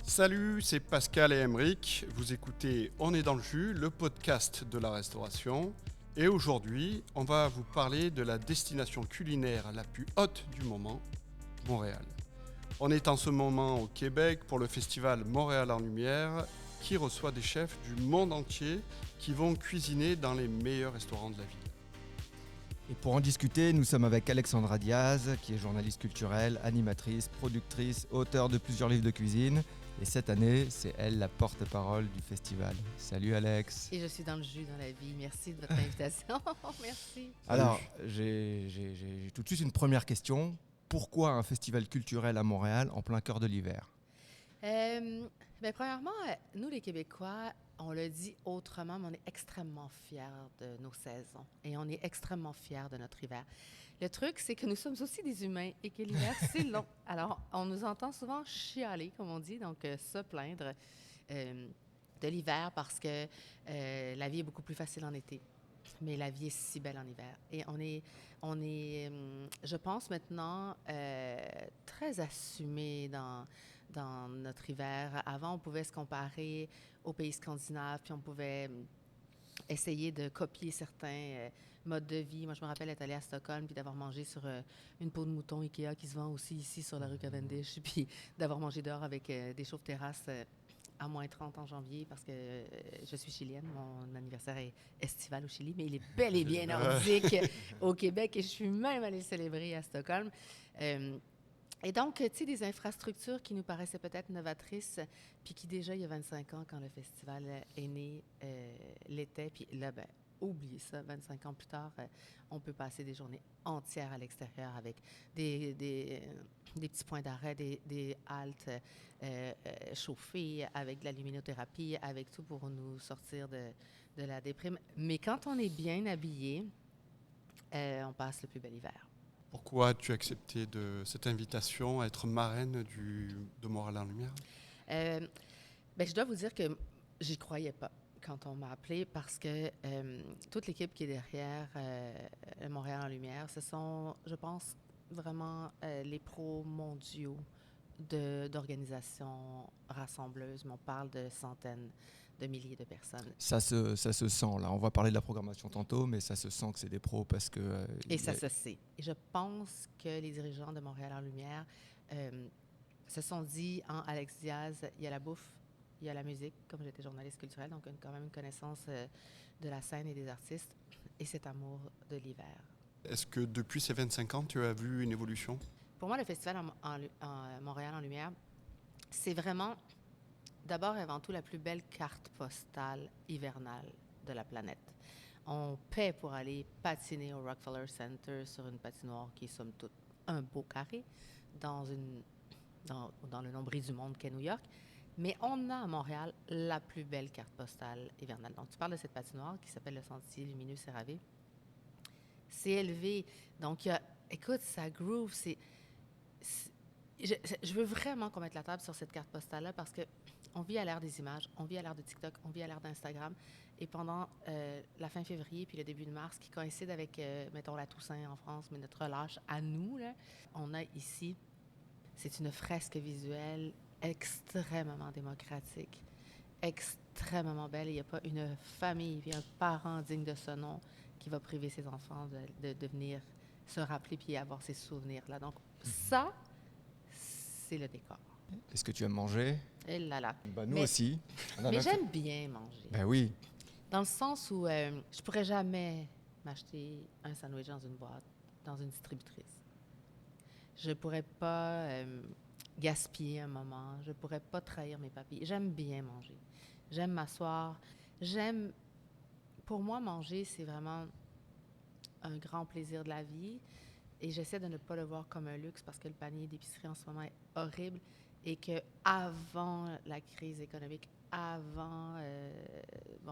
Salut, c'est Pascal et Emeric. Vous écoutez On est dans le jus, le podcast de la restauration. Et aujourd'hui, on va vous parler de la destination culinaire la plus haute du moment, Montréal. On est en ce moment au Québec pour le festival Montréal en Lumière qui reçoit des chefs du monde entier qui vont cuisiner dans les meilleurs restaurants de la ville. Et pour en discuter, nous sommes avec Alexandra Diaz, qui est journaliste culturelle, animatrice, productrice, auteure de plusieurs livres de cuisine. Et cette année, c'est elle la porte-parole du festival. Salut Alex. Et je suis dans le jus dans la vie. Merci de votre invitation. Merci. Alors, j'ai tout de suite une première question. Pourquoi un festival culturel à Montréal en plein cœur de l'hiver? Premièrement, nous les Québécois, on le dit autrement, mais on est extrêmement fiers de nos saisons et on est extrêmement fiers de notre hiver. Le truc, c'est que nous sommes aussi des humains et que l'hiver, c'est long. Alors, on nous entend souvent chialer, comme on dit, donc se plaindre de l'hiver parce que la vie est beaucoup plus facile en été. Mais la vie est si belle en hiver. Et on est je pense maintenant, très assumé dans notre hiver. Avant, on pouvait se comparer aux pays scandinaves, puis on pouvait essayer de copier certains modes de vie. Moi, je me rappelle être allée à Stockholm puis d'avoir mangé sur une peau de mouton Ikea qui se vend aussi ici sur la rue Cavendish, puis d'avoir mangé dehors avec des chauffe-terrasses à moins 30 en janvier parce que je suis chilienne. Mon anniversaire est estival au Chili, mais il est bel et bien nordique au Québec et je suis même allée le célébrer à Stockholm. Et donc, tu sais, des infrastructures qui nous paraissaient peut-être novatrices, puis qui déjà, il y a 25 ans, quand le festival est né, l'étaient, puis là, ben, oubliez ça, 25 ans plus tard, on peut passer des journées entières à l'extérieur avec des petits points d'arrêt, des haltes chauffées, avec de la luminothérapie, avec tout pour nous sortir de la déprime. Mais quand on est bien habillé, on passe le plus bel hiver. Pourquoi as-tu accepté cette invitation à être marraine de Montréal en Lumière? Je dois vous dire que j'y croyais pas quand on m'a appelée parce que toute l'équipe qui est derrière Montréal en Lumière, ce sont, je pense, vraiment les pros mondiaux d'organisations rassembleuses. Mais on parle de centaines de milliers de personnes. Ça se sent là. On va parler de la programmation tantôt, mais ça se sent que c'est des pros parce que... Et ça se sait. Et je pense que les dirigeants de Montréal en Lumière se sont dit, en Alex Diaz, il y a la bouffe, il y a la musique, comme j'étais journaliste culturelle, donc quand même une connaissance de la scène et des artistes, et cet amour de l'hiver. Est-ce que depuis ces 25 ans, tu as vu une évolution? Pour moi, le festival en Montréal en Lumière, c'est vraiment, d'abord et avant tout, la plus belle carte postale hivernale de la planète. On paie pour aller patiner au Rockefeller Center sur une patinoire qui est, somme toute, un beau carré dans le nombril du monde qu'est New York. Mais on a à Montréal la plus belle carte postale hivernale. Donc, tu parles de cette patinoire qui s'appelle le Sentier lumineux Séravé. C'est élevé. Donc, écoute, ça groove. Je veux vraiment qu'on mette la table sur cette carte postale-là parce que on vit à l'ère des images, on vit à l'ère de TikTok, on vit à l'ère d'Instagram. Et pendant la fin février puis le début de mars, qui coïncide avec, mettons, la Toussaint en France, mais notre relâche à nous, là, on a ici, c'est une fresque visuelle extrêmement démocratique, extrêmement belle. Il n'y a pas une famille puis un parent digne de ce nom qui va priver ses enfants de venir se rappeler puis avoir ces souvenirs-là. Donc, ça, c'est le décor. Est-ce que tu aimes manger? Et là là. Nous aussi. Mais j'aime bien manger. Ben oui. Dans le sens où je pourrais jamais m'acheter un sandwich dans une boîte, dans une distributrice. Je pourrais pas gaspiller un moment. Je pourrais pas trahir mes papilles. J'aime bien manger. J'aime m'asseoir. Pour moi, manger, c'est vraiment un grand plaisir de la vie. Et j'essaie de ne pas le voir comme un luxe parce que le panier d'épicerie en ce moment est horrible et qu'avant la crise économique, avant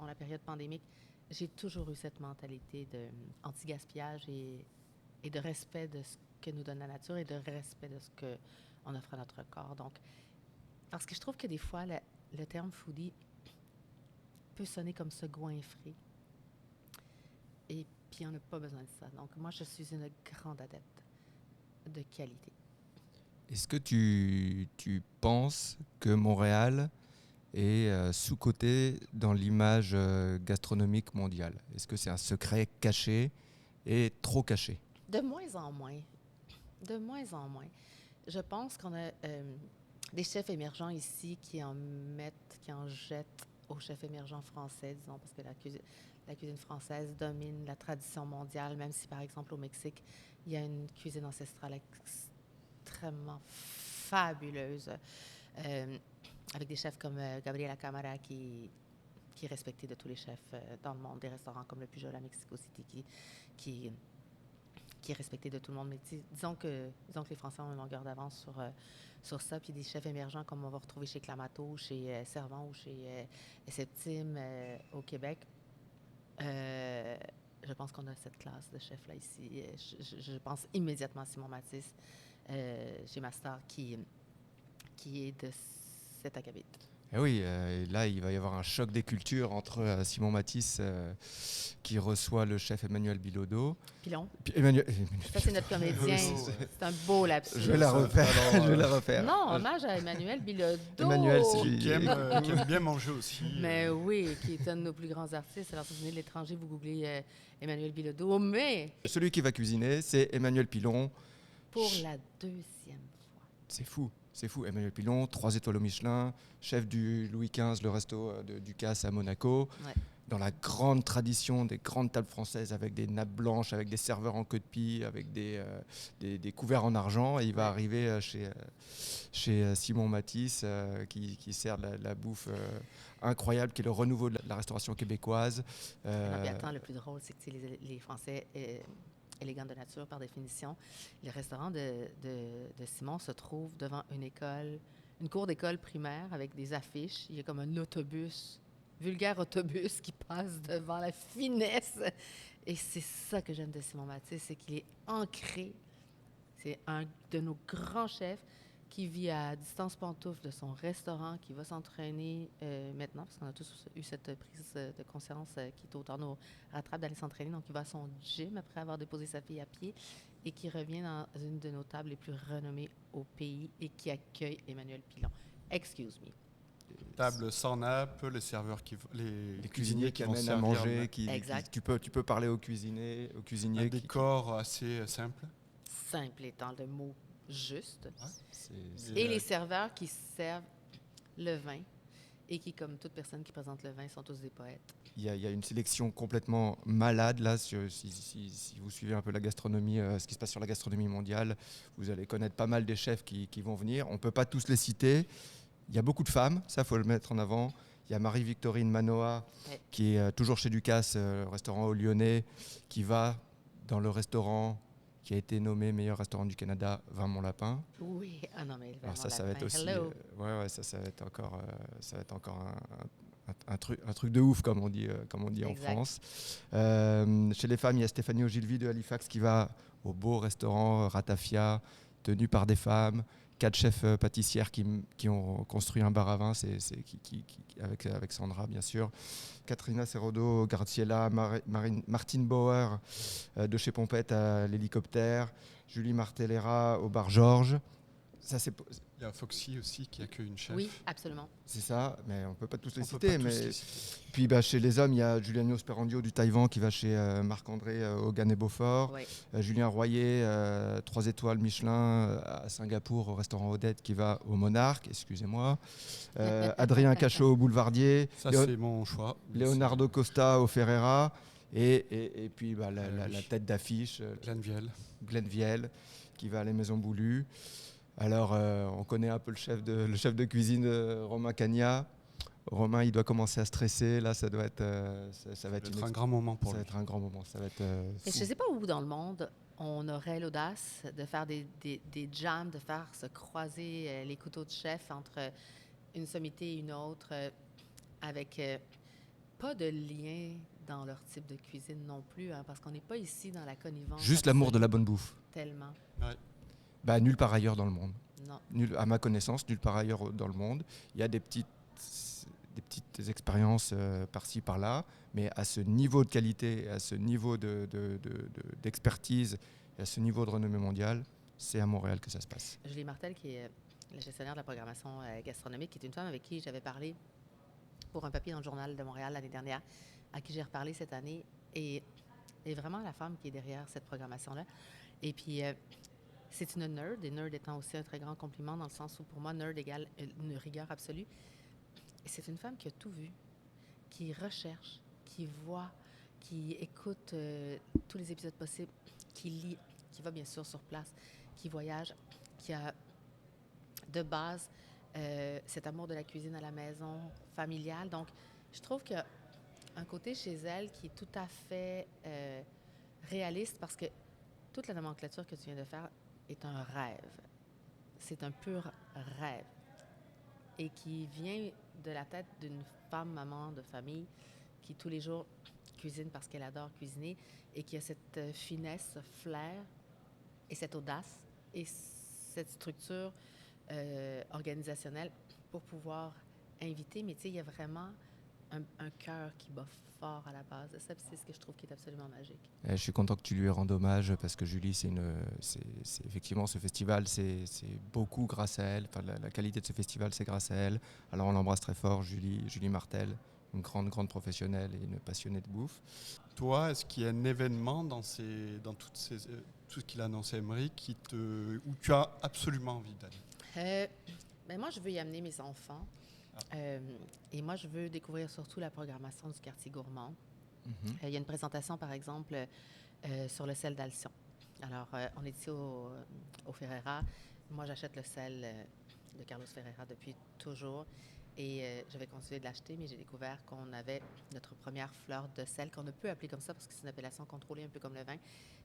la période pandémique, j'ai toujours eu cette mentalité d'anti-gaspillage et de respect de ce que nous donne la nature et de respect de ce qu'on offre à notre corps. Donc, parce que je trouve que des fois, le terme foodie peut sonner comme se goinfrer. Et puis, on n'a pas besoin de ça. Donc, moi, je suis une grande adepte de qualité. Est-ce que tu penses que Montréal est sous-coté dans l'image gastronomique mondiale? Est-ce que c'est un secret caché et trop caché? De moins en moins. De moins en moins. Je pense qu'on a des chefs émergents ici qui en jettent aux chefs émergents français, disons, parce que la cuisine française domine la tradition mondiale, même si, par exemple, au Mexique, il y a une cuisine ancestrale extrêmement fabuleuse, avec des chefs comme Gabriela Camara, qui est respecté de tous les chefs dans le monde, des restaurants comme le Pujol à Mexico City, qui est respecté de tout le monde. Mais disons que les Français ont une longueur d'avance sur ça. Puis des chefs émergents comme on va retrouver chez Clamato, chez Servant ou chez Septime au Québec. Je pense qu'on a cette classe de chefs-là ici. Je pense immédiatement à Simon Mathis chez Master qui est de cet acabit. Eh oui, là, il va y avoir un choc des cultures entre Simon Mathis, qui reçoit le chef Emmanuel Bilodeau. Pilon. Emmanuel... Ça, c'est notre comédien. C'est un beau lapsus. Je vais la refaire. Non, hommage à Emmanuel Bilodeau. Emmanuel, qui aime bien manger aussi. Mais oui, qui est un de nos plus grands artistes. Alors, si vous venez de l'étranger, vous googlez Emmanuel Bilodeau. Mais celui qui va cuisiner, c'est Emmanuel Pilon. Pour la deuxième fois. C'est fou. C'est fou, Emmanuel Pilon, 3 étoiles au Michelin, chef du Louis XV, le resto du Casse à Monaco, dans la grande tradition des grandes tables françaises avec des nappes blanches, avec des serveurs en queue de pie, avec des couverts en argent. Et il va arriver chez Simon Mathis qui sert la bouffe incroyable, qui est le renouveau de la restauration québécoise. Attends, le plus drôle, c'est que les Français... élégant de nature par définition. Le restaurant de Simon se trouve devant une cour d'école primaire avec des affiches. Il y a comme un vulgaire autobus qui passe devant la finesse. Et c'est ça que j'aime de Simon Mathis, c'est qu'il est ancré. C'est un de nos grands chefs qui vit à distance pantoufle de son restaurant, qui va s'entraîner maintenant, parce qu'on a tous eu cette prise de conscience qui est autant nous rattrape d'aller s'entraîner. Donc, il va à son gym après avoir déposé sa fille à pied et qui revient dans une de nos tables les plus renommées au pays et qui accueille Emmanuel Pilon. Excuse me. Table sans nappe, les serveurs les cuisiniers qui amènent à manger. Tu peux parler aux cuisiniers. Un décor assez simple. Simple étant le mot juste. Ouais, et les serveurs qui servent le vin et qui, comme toute personne qui présente le vin, sont tous des poètes. Il y a une sélection complètement malade là. Si vous suivez un peu la gastronomie, ce qui se passe sur la gastronomie mondiale, vous allez connaître pas mal des chefs qui vont venir. On ne peut pas tous les citer. Il y a beaucoup de femmes, ça faut le mettre en avant. Il y a Marie-Victorine Manoa, qui est toujours chez Ducasse, restaurant au Lyonnais, qui va dans le restaurant qui a été nommé meilleur restaurant du Canada, Vin Mon Lapin. Oui, ah non, mais le Vin Mon ça Lapin, va être aussi, ça va être encore un truc de ouf, comme on dit en France. Chez les femmes, il y a Stéphanie Ogilvy de Halifax qui va au beau restaurant Ratafia, tenu par des femmes. 4 chefs pâtissières qui ont construit un bar à vin, avec Sandra, bien sûr. Katrina Cerodo, Graciela, Martine Bauer de chez Pompette à l'hélicoptère, Julie Martellera au bar Georges. Il y a Foxy aussi qui accueille une chef. Oui, absolument. C'est ça, mais on ne peut pas tous les citer. Puis chez les hommes, il y a Giuliano Sperandio du Taïwan qui va chez Marc-André Hogan et Beaufort. Oui. Julien Royer, 3 étoiles Michelin à Singapour au restaurant Odette qui va au Monarque, excusez-moi. Adrien Cachot au Boulevardier. Ça, c'est mon choix. Leonardo Costa au Ferreira. Et puis la tête d'affiche. Glenn Viel qui va à la Maison Boulue. Alors, on connaît un peu le chef de cuisine, Romain Cagna. Romain, il doit commencer à stresser. Là, ça va être un grand moment pour lui. Ça va être un grand moment. Ça va être. Et je ne sais pas où dans le monde on aurait l'audace de faire des jams, de faire se croiser les couteaux de chef entre une sommité et une autre, avec pas de lien dans leur type de cuisine non plus, hein, parce qu'on n'est pas ici dans la connivence. Juste l'amour de la bonne bouffe. Tellement. Ouais. Nulle part ailleurs dans le monde. Non. À ma connaissance, nulle part ailleurs dans le monde. Il y a des petites expériences par-ci, par-là, mais à ce niveau de qualité, à ce niveau d'expertise, et à ce niveau de renommée mondiale, c'est à Montréal que ça se passe. Julie Martel, qui est la gestionnaire de la programmation gastronomique, qui est une femme avec qui j'avais parlé pour un papier dans le Journal de Montréal l'année dernière, à qui j'ai reparlé cette année, et vraiment la femme qui est derrière cette programmation-là. Et puis, c'est une nerd, et nerd étant aussi un très grand compliment, dans le sens où, pour moi, nerd égale une rigueur absolue. Et c'est une femme qui a tout vu, qui recherche, qui voit, qui écoute tous les épisodes possibles, qui lit, qui va bien sûr sur place, qui voyage, qui a de base cet amour de la cuisine à la maison, familiale. Donc, je trouve qu'il y a un côté chez elle qui est tout à fait réaliste, parce que toute la nomenclature que tu viens de faire est un rêve. C'est un pur rêve. Et qui vient de la tête d'une femme, maman de famille, qui tous les jours cuisine parce qu'elle adore cuisiner, et qui a cette finesse, ce flair et cette audace et cette structure organisationnelle pour pouvoir inviter. Mais tu sais, il y a vraiment un cœur qui bat fort à la base de ça, puis c'est ce que je trouve qui est absolument magique. Je suis content que tu lui rendes hommage, parce que Julie, c'est effectivement, ce festival, c'est beaucoup grâce à elle. Enfin, la qualité de ce festival, c'est grâce à elle. Alors on l'embrasse très fort, Julie Martel, une grande professionnelle et une passionnée de bouffe. Toi, est-ce qu'il y a un événement dans tout ce qu'il a annoncé, Émeric, où tu as absolument envie d'aller? Ben moi, je veux y amener mes enfants. Et moi, je veux découvrir surtout la programmation du quartier gourmand. Il y a une présentation, par exemple, sur le sel d'Alcyon. Alors, on est ici au Ferreira. Moi, j'achète le sel de Carlos Ferreira depuis toujours. Et j'avais continué de l'acheter, mais j'ai découvert qu'on avait notre première fleur de sel, qu'on ne peut appeler comme ça parce que c'est une appellation contrôlée, un peu comme le vin,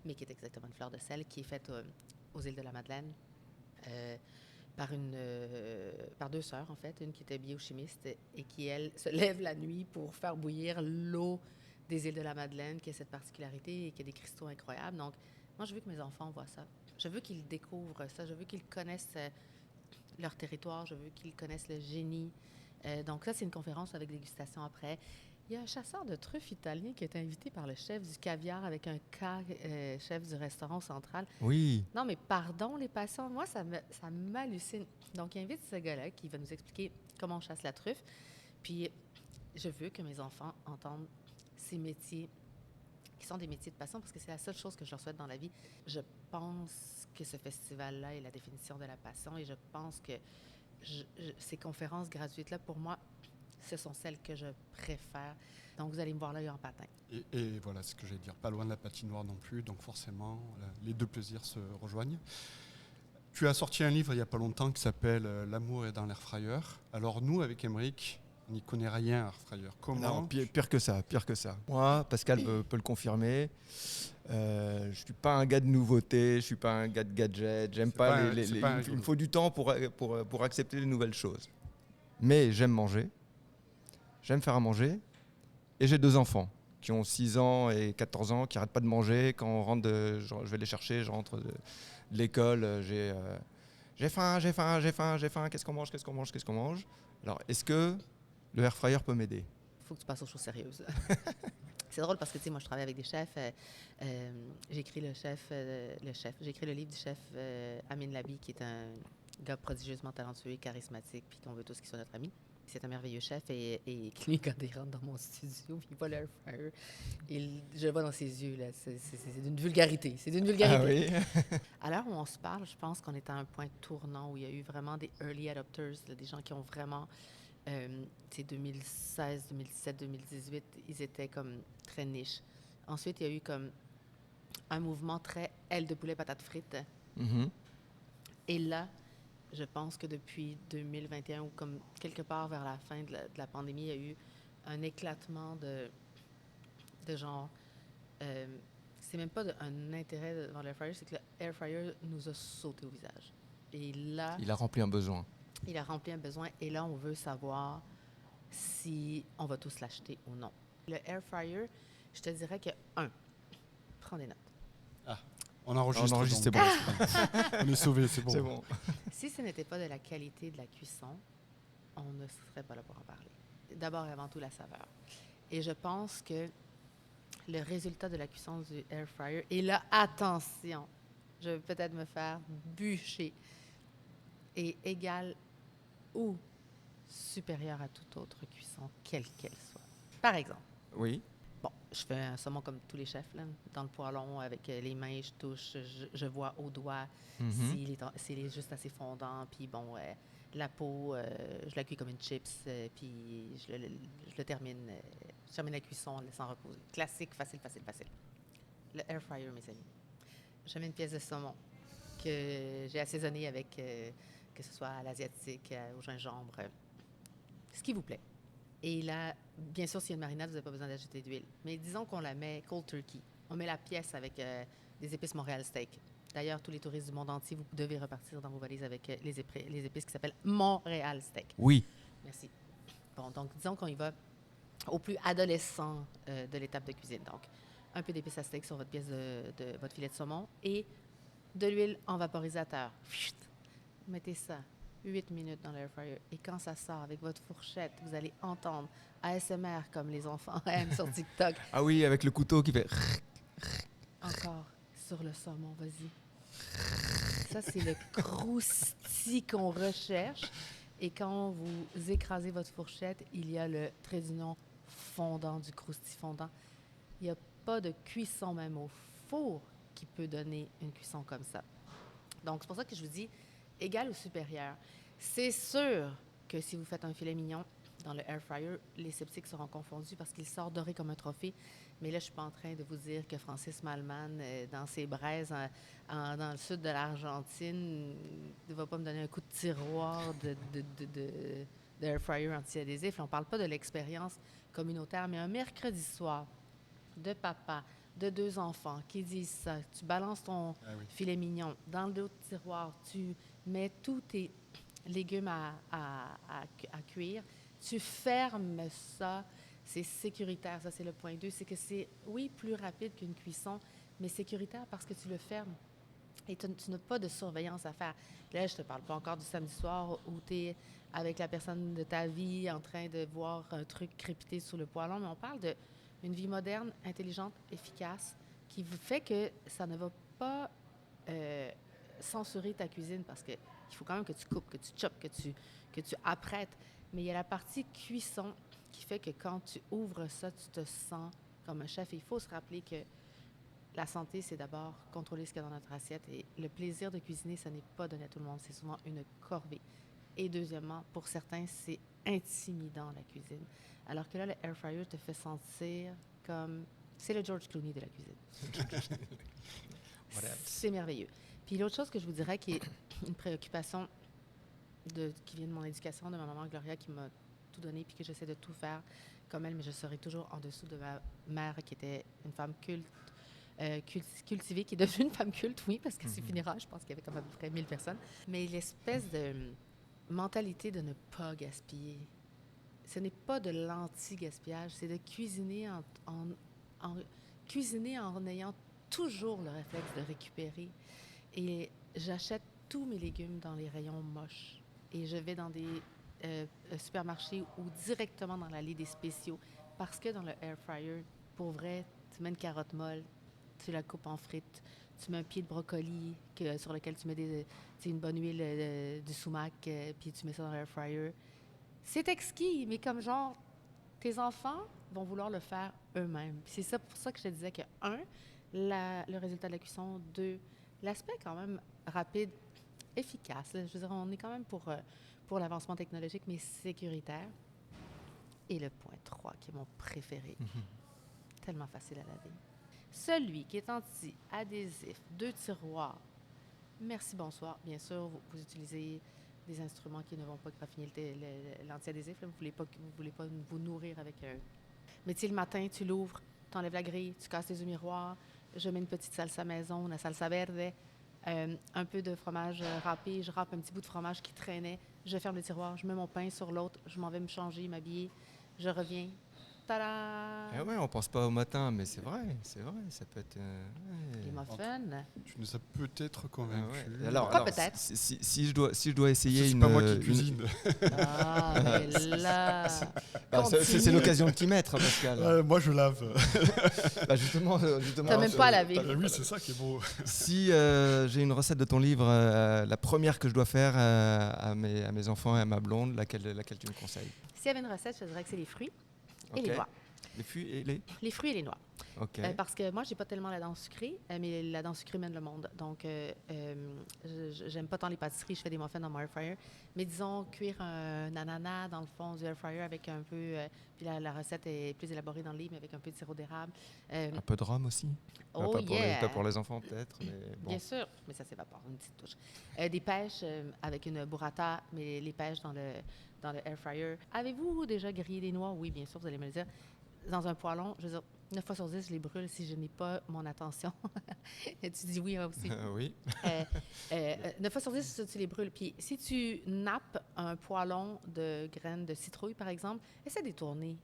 mais qui est exactement une fleur de sel, qui est faite aux îles de la Madeleine. Par deux sœurs, en fait, une qui était biochimiste et qui, elle, se lève la nuit pour faire bouillir l'eau des îles de la Madeleine, qui a cette particularité et qui a des cristaux incroyables. Donc, moi, je veux que mes enfants voient ça. Je veux qu'ils découvrent ça. Je veux qu'ils connaissent leur territoire. Je veux qu'ils connaissent le génie. Donc, ça, c'est une conférence avec dégustation après. Il y a un chasseur de truffes italien qui est invité par le chef du caviar avec un K, chef du restaurant central. Oui. Non, mais pardon, les passants, moi, ça m'hallucine. Donc, il invite ce gars-là qui va nous expliquer comment on chasse la truffe. Puis, je veux que mes enfants entendent ces métiers qui sont des métiers de passion, parce que c'est la seule chose que je leur souhaite dans la vie. Je pense que ce festival-là est la définition de la passion, et je pense que ces conférences gratuites-là, pour moi, ce sont celles que je préfère. Donc, vous allez me voir là en patin. Et voilà ce que j'allais dire, pas loin de la patinoire non plus, donc forcément, les deux plaisirs se rejoignent. Tu as sorti un livre il n'y a pas longtemps qui s'appelle « L'amour est dans l'air fryer ». Alors nous, avec Émeric, on n'y connaît rien à air fryer. Comment? Non, pire que ça. Moi, Pascal peut le confirmer. Je suis pas un gars de nouveautés, je suis pas un gars de gadgets. J'aime pas il me faut du temps pour accepter les nouvelles choses. Mais j'aime manger, j'aime faire à manger, et j'ai 2 enfants qui ont 6 ans et 14 ans, qui n'arrêtent pas de manger. Quand on rentre, je vais les chercher, je rentre de l'école, j'ai faim, qu'est-ce qu'on mange? Alors, est-ce que le air fryer peut m'aider? Il faut que tu passes aux choses sérieuses. C'est drôle parce que, tu sais, moi, je travaille avec des chefs. J'ai écrit j'ai écrit le livre du chef Amin Labi, qui est un gars prodigieusement talentueux et charismatique, puis qu'on veut tous qu'il soit notre ami. C'est un merveilleux chef, et lui, quand il rentre dans mon studio, il voit l'air fryer, je le vois dans ses yeux, là, c'est d'une vulgarité. C'est d'une vulgarité. Ah oui? À l'heure où on se parle, je pense qu'on est à un point tournant où il y a eu vraiment des early adopters, là, des gens qui ont vraiment, 2016, 2017, 2018, ils étaient comme très niches. Ensuite, il y a eu comme un mouvement très aile de poulet, patates frites. Mm-hmm. Et là, je pense que depuis 2021, ou comme quelque part vers la fin de la pandémie, il y a eu un éclatement de genre... c'est même pas un intérêt devant l'air fryer, c'est que l'air fryer nous a sauté au visage. Et là... Il a rempli un besoin. Il a rempli un besoin, et là, on veut savoir si on va tous l'acheter ou non. Le air fryer, je te dirais que, prends des notes. Ah, on enregistre, c'est bon. On est sauvés, c'est bon. C'est bon. Si ce n'était pas de la qualité de la cuisson, on ne serait pas là pour en parler. D'abord et avant tout, la saveur. Et je pense que le résultat de la cuisson du air fryer, et là, attention, Je vais peut-être me faire bûcher. Et égale ou supérieure à toute autre cuisson, quelle qu'elle soit. Par exemple, Oui. bon, je fais un saumon comme tous les chefs, là, dans le poêlon, avec les mains, je touche, je vois au doigt Mhm. s'il est juste assez fondant. Puis bon, la peau, je la cuis comme une chips, puis je termine la cuisson en le laissant reposer. Classique, facile, facile, facile. Le air fryer, mes amis. Je mets une pièce de saumon que j'ai assaisonnée avec, que ce soit à l'asiatique, au gingembre, ce qui vous plaît. Et là, bien sûr, s'il y a une marinade, vous n'avez pas besoin d'ajouter d'huile. Mais disons qu'on la met cold turkey. On met la pièce avec des épices Montréal Steak. D'ailleurs, tous les touristes du monde entier, vous devez repartir dans vos valises avec les épices qui s'appellent Montréal Steak. Oui. Merci. Bon, donc disons qu'on y va au plus adolescent de l'étape de cuisine. Donc, un peu d'épices à steak sur votre pièce de votre filet de saumon et de l'huile en vaporisateur. Chut! Mettez ça 8 minutes dans l'air fryer. Et quand ça sort avec votre fourchette, vous allez entendre ASMR comme les enfants aiment sur TikTok. Ah oui, avec le couteau qui fait... Encore sur le saumon, vas-y. Ça, c'est le croustillant qu'on recherche. Et quand vous écrasez votre fourchette, il y a le trait d'union fondant, du croustillant fondant. Il n'y a pas de cuisson même au four qui peut donner une cuisson comme ça. Donc, c'est pour ça que je vous dis égal ou supérieur. C'est sûr que si vous faites un filet mignon dans le air fryer, les sceptiques seront confondus parce qu'il sort doré comme un trophée. Mais là, je ne suis pas en train de vous dire que Francis Mallmann, dans ses braises dans le sud de l'Argentine, ne va pas me donner un coup de tiroir d'air fryer anti-adhésif. On ne parle pas de l'expérience communautaire, mais un mercredi soir de papa, de 2 enfants qui disent ça, tu balances ton filet mignon dans le tiroir, tu mets tous tes légumes à cuire, tu fermes ça, c'est sécuritaire, ça c'est le point 2, c'est que c'est, oui, plus rapide qu'une cuisson, mais sécuritaire parce que tu le fermes. Et tu n'as pas de surveillance à faire. Là, je ne te parle pas encore du samedi soir où tu es avec la personne de ta vie en train de voir un truc crépiter sous le poêlon, mais on parle d'une vie moderne, intelligente, efficace, qui fait que ça ne va pas censurer ta cuisine parce qu'il faut quand même que tu coupes, que tu choppes, que tu apprêtes. Mais il y a la partie cuisson qui fait que quand tu ouvres ça, tu te sens comme un chef. Et il faut se rappeler que la santé, c'est d'abord contrôler ce qu'il y a dans notre assiette. Et le plaisir de cuisiner, ça n'est pas donné à tout le monde. C'est souvent une corvée. Et deuxièmement, pour certains, c'est intimidant, la cuisine. Alors que là, le air fryer te fait sentir comme... C'est le George Clooney de la cuisine. C'est merveilleux. Puis l'autre chose que je vous dirais qui est une préoccupation qui vient de mon éducation, de ma maman Gloria, qui m'a tout donné, puis que j'essaie de tout faire comme elle, mais je serai toujours en dessous de ma mère, qui était une femme cultivée, qui est devenue une femme culte, oui, parce qu'à ses funérailles, je pense qu'il y avait comme à peu près 1000 personnes. Mais l'espèce de mentalité de ne pas gaspiller, ce n'est pas de l'anti-gaspillage, c'est de cuisiner cuisiner en ayant toujours le réflexe de récupérer. Et j'achète tous mes légumes dans les rayons moches. Et je vais dans des supermarchés ou directement dans l'allée des spéciaux. Parce que dans le air fryer, pour vrai, tu mets une carotte molle, tu la coupes en frites, tu mets un pied de brocoli sur lequel tu mets une bonne huile du sumac, puis tu mets ça dans l'air fryer. C'est exquis, mais comme genre, tes enfants vont vouloir le faire eux-mêmes. Puis c'est ça pour ça que je te disais que, le résultat de la cuisson, 2, l'aspect quand même rapide, efficace. Là. Je veux dire, on est quand même pour l'avancement technologique, mais sécuritaire. Et le point 3, qui est mon préféré, tellement facile à laver. Celui qui est anti-adhésif, 2 tiroirs. Merci, bonsoir. Bien sûr, vous utilisez des instruments qui ne vont pas graffiner l'anti-adhésif. Là. Vous ne voulez pas vous nourrir avec un... Mais tu sais, le matin, tu l'ouvres, tu enlèves la grille, tu casses les œufs miroirs. Je mets une petite salsa maison, la salsa verde, un peu de fromage râpé. Je râpe un petit bout de fromage qui traînait. Je ferme le tiroir, je mets mon pain sur l'autre. Je m'en vais me changer, m'habiller. Je reviens. Tada! Eh ouais, on pense pas au matin, mais c'est vrai, ça peut être... Les muffins. Tu nous as peut-être Ah convaincus. ouais. Alors, peut-être. si je dois essayer C'est une... pas moi qui une- cuisine. Ah, mais là... Bah, c'est continue. l'occasion de t'y mettre, Pascal. Moi, je lave. Bah, justement, T'as même pas à laver. Oui, c'est ça qui est beau. Si j'ai une recette de ton livre, la première que je dois faire à mes enfants et à ma blonde, laquelle tu me conseilles? S'il y avait une recette, je dirais que c'est les fruits et Ok. les noix. Les fruits et les... Les fruits et les noix. Ok. Parce que moi, j'ai pas tellement la dent sucrée, mais la dent sucrée mène le monde. Donc, j'aime pas tant les pâtisseries. Je fais des muffins dans mon air fryer. Mais disons, cuire un ananas dans le fond du air fryer avec un peu... puis la recette est plus élaborée dans le livre, mais avec un peu de sirop d'érable. Un peu de rhum aussi? Oh pas, yeah! pas pour les enfants peut-être, mais bon. Bien sûr, mais ça s'évapore, une petite touche. Des pêches avec une burrata, mais les pêches dans le air fryer. Avez-vous déjà grillé des noix? Oui, bien sûr, vous allez me le dire. Dans un poêlon, je veux dire, 9 fois sur 10, je les brûle si je n'ai pas mon attention. Tu dis oui aussi. Oui. 9 fois sur 10, tu les brûles. Puis si tu nappes un poêlon de graines de citrouille, par exemple, essaie de les tourner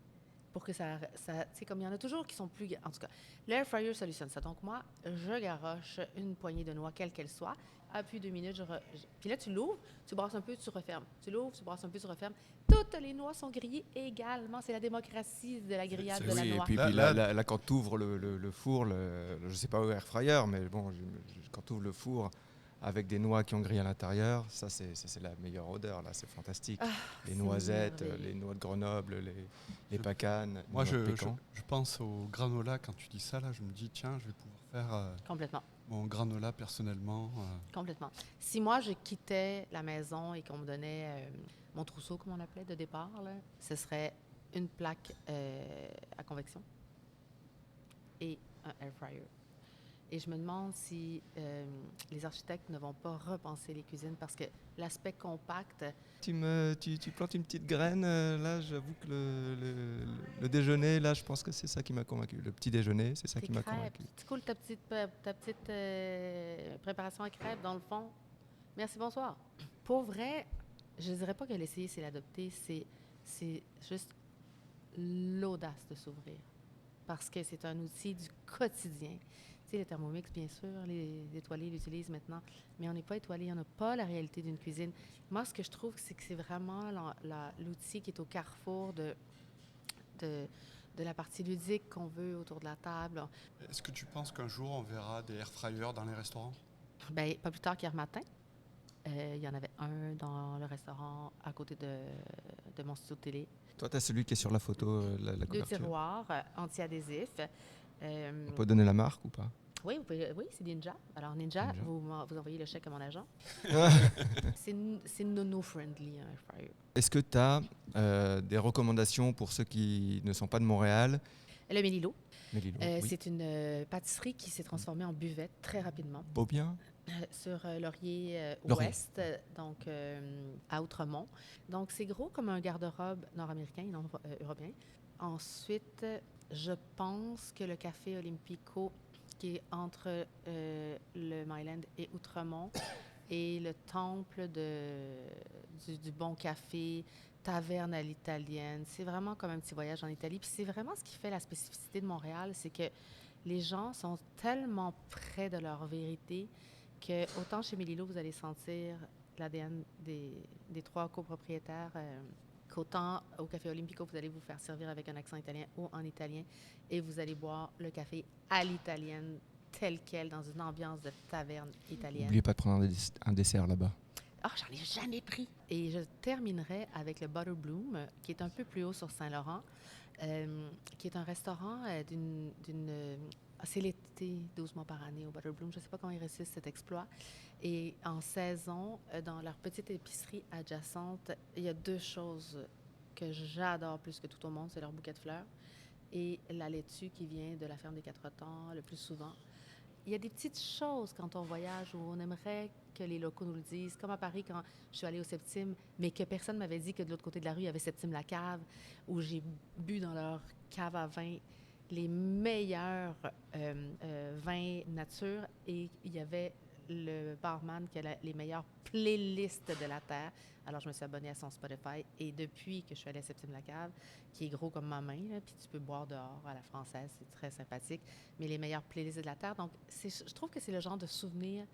pour que ça tu sais, comme il y en a toujours qui sont plus... En tout cas, l'air fryer solutionne ça. Donc moi, je garoche une poignée de noix, quelle qu'elle soit. Puis 2 minutes, puis là, tu l'ouvres, tu brasses un peu, tu refermes. Tu l'ouvres, tu brasses un peu, tu refermes. Toutes les noix sont grillées également. C'est la démocratie de la grillade de la Oui, et noix. puis là, quand tu ouvres le four, je sais pas au air fryer, mais bon, quand tu ouvres le four avec des noix qui ont grillé à l'intérieur, ça c'est la meilleure odeur, là, c'est fantastique. Les c'est noisettes, merveilleux. les noix de Grenoble, les pacanes, Moi, les noix de pécan. je pense au granola. Quand tu dis ça, là, je me dis, tiens, je vais pouvoir faire Complètement. mon granola personnellement. Complètement. Si moi, je quittais la maison et qu'on me donnait mon trousseau, comme on l'appelait, de départ, là, ce serait une plaque à convection et un air fryer. Et je me demande si les architectes ne vont pas repenser les cuisines parce que l'aspect compact... Tu plantes une petite graine, là, j'avoue que le déjeuner, là, je pense que c'est ça qui m'a convaincu. Le petit déjeuner, c'est ça tes qui m'a crêpes, convaincu. tu coules ta petite préparation à crêpes dans le fond. Merci, bonsoir. Pour vrai, je ne dirais pas que l'essayer, c'est l'adopter. C'est juste l'audace de s'ouvrir. Parce que c'est un outil du quotidien. Tu sais, le Thermomix, bien sûr, les étoilés l'utilisent maintenant, mais on n'est pas étoilé, on n'a pas la réalité d'une cuisine. Moi, ce que je trouve, c'est que c'est vraiment l'outil qui est au carrefour de la partie ludique qu'on veut autour de la table. Est-ce que tu penses qu'un jour, on verra des air fryers dans les restaurants? Bien, pas plus tard qu'hier matin. Il y en avait un dans le restaurant à côté de mon studio de télé. Toi, tu as celui qui est sur la photo, la 2 couverture. tiroirs anti-adhésifs. On peut donner la marque ou pas? Oui, oui, c'est Ninja. Alors, Ninja. Vous envoyez le chèque à mon agent. C'est nono-friendly, un air fryer. Est-ce que tu as des recommandations pour ceux qui ne sont pas de Montréal? Le Mélilo. Mélilo, oui. C'est une pâtisserie qui s'est transformée en buvette très rapidement. Beaubien? Sur Laurier Laurier. Ouest, donc à Outremont. Donc, c'est gros comme un garde-robe nord-américain et non européen. Ensuite, je pense que le Café Olympico, qui est entre le Myland et Outremont, et le temple du bon café, taverne à l'italienne. C'est vraiment comme un petit voyage en Italie. Puis c'est vraiment ce qui fait la spécificité de Montréal, c'est que les gens sont tellement près de leur vérité que autant chez Mélilo, vous allez sentir l'ADN des 3 copropriétaires, qu'autant au Café Olympico, vous allez vous faire servir avec un accent italien ou en italien et vous allez boire le café à l'italienne tel quel, dans une ambiance de taverne italienne. N'oubliez pas de prendre un dessert là-bas. Ah, j'en ai jamais pris! Et je terminerai avec le Butter Bloom, qui est un peu plus haut sur Saint-Laurent, qui est un restaurant c'est l'été, 12 mois par année au Butter Bloom. Je ne sais pas comment ils réussissent cet exploit. Et en saison, dans leur petite épicerie adjacente, il y a 2 choses que j'adore plus que tout au monde. C'est leur bouquet de fleurs et la laitue qui vient de la ferme des 4 temps le plus souvent. Il y a des petites choses quand on voyage où on aimerait que les locaux nous le disent. Comme à Paris, quand je suis allée au Septime, mais que personne ne m'avait dit que de l'autre côté de la rue, il y avait Septime la cave, où j'ai bu dans leur cave à vin les meilleurs vins nature et il y avait le barman qui a les meilleures playlists de la Terre. Alors, je me suis abonnée à son Spotify. Et depuis que je suis allée à Septime-la-Cave, qui est gros comme ma main, là, puis tu peux boire dehors à la française, c'est très sympathique, mais les meilleures playlists de la Terre. Donc, je trouve que c'est le genre de souvenir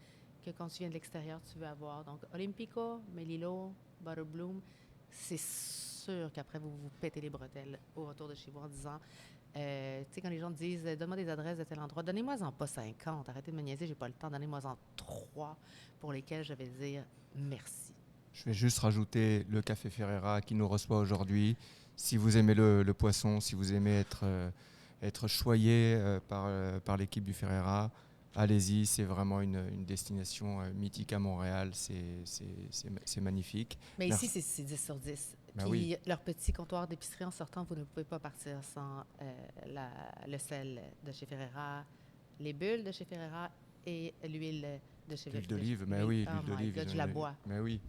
que quand tu viens de l'extérieur, tu veux avoir. Donc, Olympico, Melilo, Butterbloom, c'est sûr qu'après, vous vous pétez les bretelles au retour de chez vous en disant... tu sais, quand les gens te disent « Donne-moi des adresses de tel endroit », donnez-moi-en pas 50. Arrêtez de me niaiser, j'ai pas le temps. Donnez-moi-en 3 pour lesquels je vais dire merci. Je vais juste rajouter le Café Ferreira qui nous reçoit aujourd'hui. Si vous aimez le poisson, si vous aimez être choyé par l'équipe du Ferreira, allez-y, c'est vraiment une destination mythique à Montréal, c'est magnifique. Mais Merci. ici, c'est 10 sur 10. Ben Puis oui. leur petit comptoir d'épicerie en sortant, vous ne pouvez pas partir sans le sel de chez Ferreira, les bulles de chez Ferreira et l'huile de chez L'huile d'olive, mais oui, l'huile d'olive. Je la bois. Mais oui.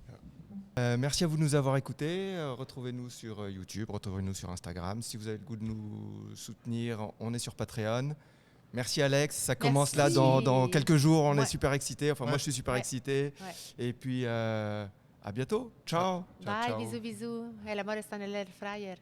Merci à vous de nous avoir écoutés. Retrouvez-nous sur YouTube, retrouvez-nous sur Instagram. Si vous avez le goût de nous soutenir, on est sur Patreon. Merci Alex, ça commence là dans quelques jours, on est super excités. Enfin, moi je suis super excité. Ouais. Et puis à bientôt. Ciao. Bye, ciao. bisous, bisous. El amor está en el air fryer.